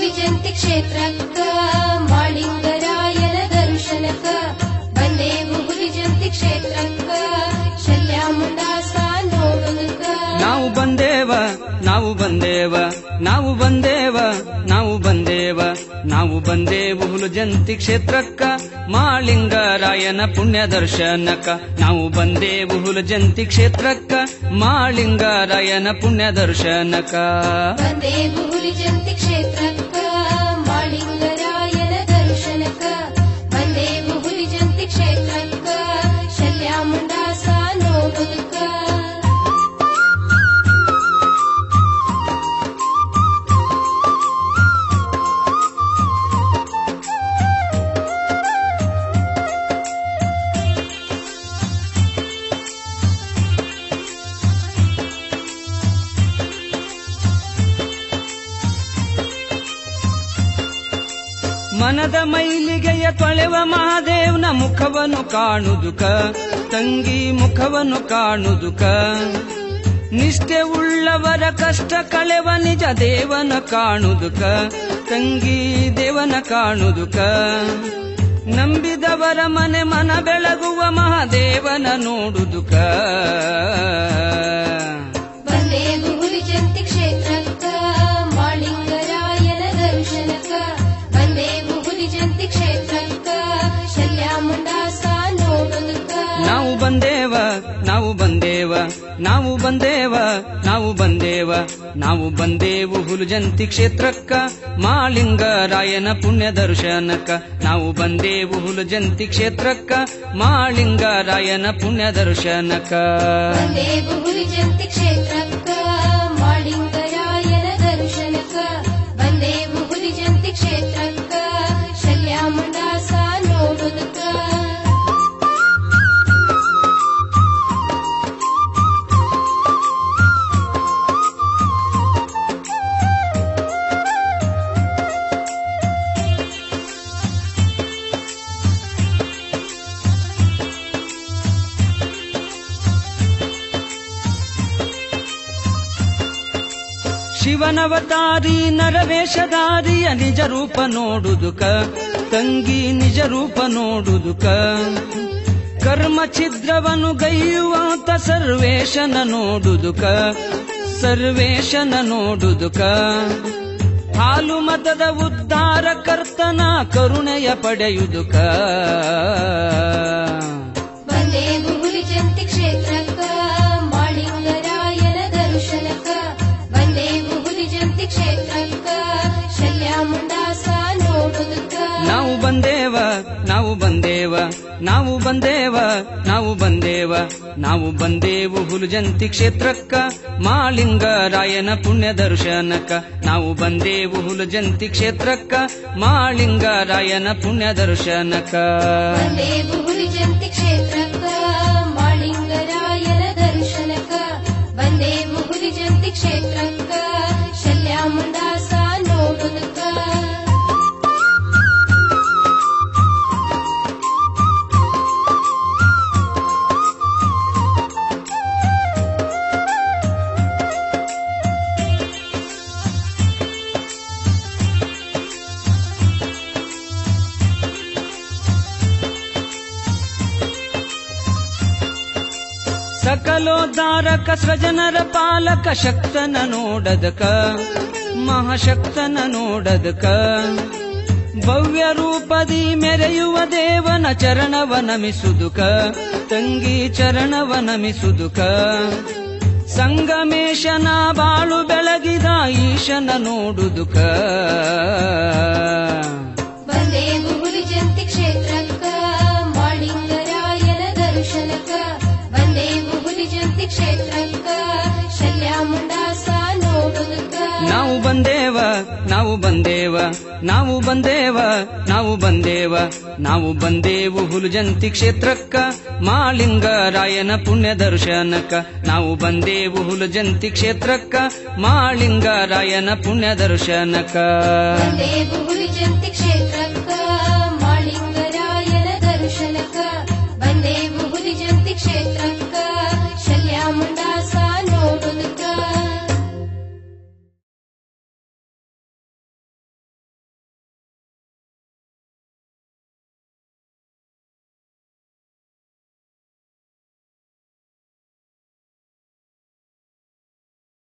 ಹುಲಿಜಂತಿ ಕ್ಷೇತ್ರಕ್ಕ ಮಾಳಿಂಗರಾಯನ ದರ್ಶನಕ್ಕ ಬಂದೇವು ಹುಲಿಜಂತಿ ಕ್ಷೇತ್ರಕ್ಕ ಶಲ್ಯಾಮುಂಡಾಸ ನೋಡುವುದಕ್ಕ ನಾವು ಬಂದೇವ ನಾವು ಬಂದೇವ ನಾವು ಬಂದೇವ ನಾವು ಬಂದೇವ ನಾವು ಬಂದೇವು ಹುಲಿಜಂತಿ ಕ್ಷೇತ್ರಕ್ಕ ಮಾಳಿಂಗರಾಯನ ಪುಣ್ಯ ದರ್ಶನಕ್ಕ ನಾವು ಬಂದೇವು ಹುಲಿಜಂತಿ ಕ್ಷೇತ್ರಕ್ಕ ಮಾಳಿಂಗರಾಯನ ಪುಣ್ಯ ದರ್ಶನಕ್ಕ ಬಂದೇವು ಹುಲಿಜಂತಿ ಕ್ಷೇತ್ರಕ್ಕ ಮಾಳಿಂಗರಾಯನ ದರ್ಶನಕ್ಕ ಬಂದೇವು ಹುಲಿಜಂತಿ ಕ್ಷೇತ್ರಕ್ಕ ಶಲ್ಯಾಮುಂಡಾಸ ನೋಡುವುದಕ್ಕ ಮನದ ಮೈಲಿಗೆಯ ತೊಳೆವ ಮಹಾದೇವನ ಮುಖವನ್ನು ಕಾಣುದುಕ ತಂಗಿ ಮುಖವನ್ನು ಕಾಣುದುಕ ನಿಷ್ಠೆ ಉಳ್ಳವರ ಕಷ್ಟ ಕಳೆವ ನಿಜ ದೇವನ ಕಾಣುದುಕ ತಂಗಿ ದೇವನ ಕಾಣುದುಕ ನಂಬಿದವರ ಮನೆ ಮನ ಬೆಳಗುವ ಮಹಾದೇವನ ನೋಡುದುಕ ಬಂದೇವು ಹುಲಿಜಂತಿ ಕ್ಷೇತ್ರಕ್ಕ ಮಾಳಿಂಗರಾಯನ ದರ್ಶನಕ್ಕ ಬಂದೇವು ಹುಲಿಜಂತಿ ಕ್ಷೇತ್ರಕ್ಕ ಶಲ್ಯಾಮುಂಡಾಸ ನೋಡುವುದಕ್ಕ ನಾವು ಬಂದೇವ ನಾವು ಬಂದೇವ ನಾವು ಬಂದೇವ ನಾವು ಬಂದೇವ ನಾವು ಬಂದೇವು ಹುಲಿಜಂತಿ ಕ್ಷೇತ್ರಕ್ಕ ಮಾಳಿಂಗರಾಯನ ಪುಣ್ಯ ದರ್ಶನಕ್ಕ ನಾವು ಬಂದೇವು ಹುಲಿಜಂತಿ ಕ್ಷೇತ್ರಕ್ಕ ಮಾಳಿಂಗರಾಯನ ಪುಣ್ಯ ದರ್ಶನಕ್ಕ ಬಂದೇವು ಹುಲಿಜಂತಿ ಕ್ಷೇತ್ರಕ್ಕ ಮಾಳಿಂಗರಾಯನ ದರ್ಶನಕ್ಕ ಬಂದೇವು ಹುಲಿಜಂತಿ ಕ್ಷೇತ್ರಕ್ಕ ಶಲ್ಯಾಮುಂಡಾಸ ನೋಡುವುದಕ್ಕ ಶಿವನವತಾರಿ ನರವೇಷಧಾರಿಯ ನಿಜ ರೂಪ ನೋಡುದುಕ ತಂಗಿ ನಿಜ ರೂಪ ನೋಡುದುಕ ಕರ್ಮ ಛಿದ್ರವನ್ನು ಗೈಯುವಾತ ಸರ್ವೇಶನ ನೋಡುದುಕ ಸರ್ವೇಶನ ನೋಡುದುಕ ಹಾಲು ಮತದ ಉದ್ಧಾರ ಕರ್ತನ ಕರುಣೆಯ ಪಡೆಯುದುಕ ಬಂದೇವು ಹುಲಿಜಂತಿ ಕ್ಷೇತ್ರಕ್ಕ ಮಾಳಿಂಗರಾಯನ ದರ್ಶನಕ್ಕ ಬಂದೇವು ಹುಲಿಜಂತಿ ಕ್ಷೇತ್ರಕ್ಕ ಶಲ್ಯಾಮುಂಡಾಸ ನೋಡುವುದಕ್ಕ ನಾವು ಬಂದೇವ ನಾವು ಬಂದೇವ ನಾವು ಬಂದೇವ ನಾವು ಬಂದೇವ ನಾವು ಬಂದೇವು ಹುಲಿಜಂತಿ ಕ್ಷೇತ್ರಕ್ಕ ಮಾಳಿಂಗರಾಯನ ಪುಣ್ಯ ದರ್ಶನಕ್ಕ ನಾವು ಬಂದೇವು ಹುಲಿಜಂತಿ ಕ್ಷೇತ್ರಕ್ಕ ಮಾಳಿಂಗರಾಯನ ಪುಣ್ಯ ದರ್ಶನಕ್ಕ ಬಂದೇವು ಹುಲಿಜಂತಿ ಕ್ಷೇತ್ರಕ್ಕ ಮಾಳಿಂಗರಾಯನ ದರ್ಶನಕ್ಕ ಬಂದೇವು ಹುಲಿಜಂತಿ ಕ್ಷೇತ್ರಕ್ಕ ಶಲ್ಯಾಮುಂಡಾಸ ನೋಡುವುದಕ್ಕ ಸಕಲೋದ್ಧಾರಕ ಸ್ವಜನರ ಪಾಲಕ ಶಕ್ತನ ನೋಡದಕ ಮಹಾಶಕ್ತನ ನೋಡದಕ ಭವ್ಯ ರೂಪದಿ ಮೆರೆಯುವ ದೇವನ ಚರಣವ ನಮಿಸುದುಕ ತಂಗಿ ಚರಣವ ನಮಿಸುದುಕ ಸಂಗಮೇಶನ ಬಾಳು ಬೆಳಗಿದ ಈಶನ ನೋಡುದುಕ ಬಂದೇವು ಹುಲಿಜಂತಿ ಕ್ಷೇತ್ರಕ್ಕ ಮಾಳಿಂಗರಾಯನ ದರ್ಶನಕ್ಕ ಬಂದೇವು ಹುಲಿಜಂತಿ ಕ್ಷೇತ್ರಕ್ಕ ಶಲ್ಯಾಮುಂಡಾಸ ನೋಡುವುದಕ್ಕ ನಾವು ಬಂದೇವ ನಾವು ಬಂದೇವ ನಾವು ಬಂದೇವ ನಾವು ಬಂದೇವ ನಾವು ಬಂದೇವು ಹುಲಿಜಂತಿ ಕ್ಷೇತ್ರಕ್ಕ ಮಾಳಿಂಗರಾಯನ ಪುಣ್ಯ ದರ್ಶನಕ್ಕ ನಾವು ಬಂದೇವು ಹುಲಿಜಂತಿ ಕ್ಷೇತ್ರಕ್ಕ ಮಾಳಿಂಗರಾಯನ ಪುಣ್ಯ ದರ್ಶನಕ್ಕ ಬಂದೇವು ಹುಲಿಜಂತಿ ಕ್ಷೇತ್ರ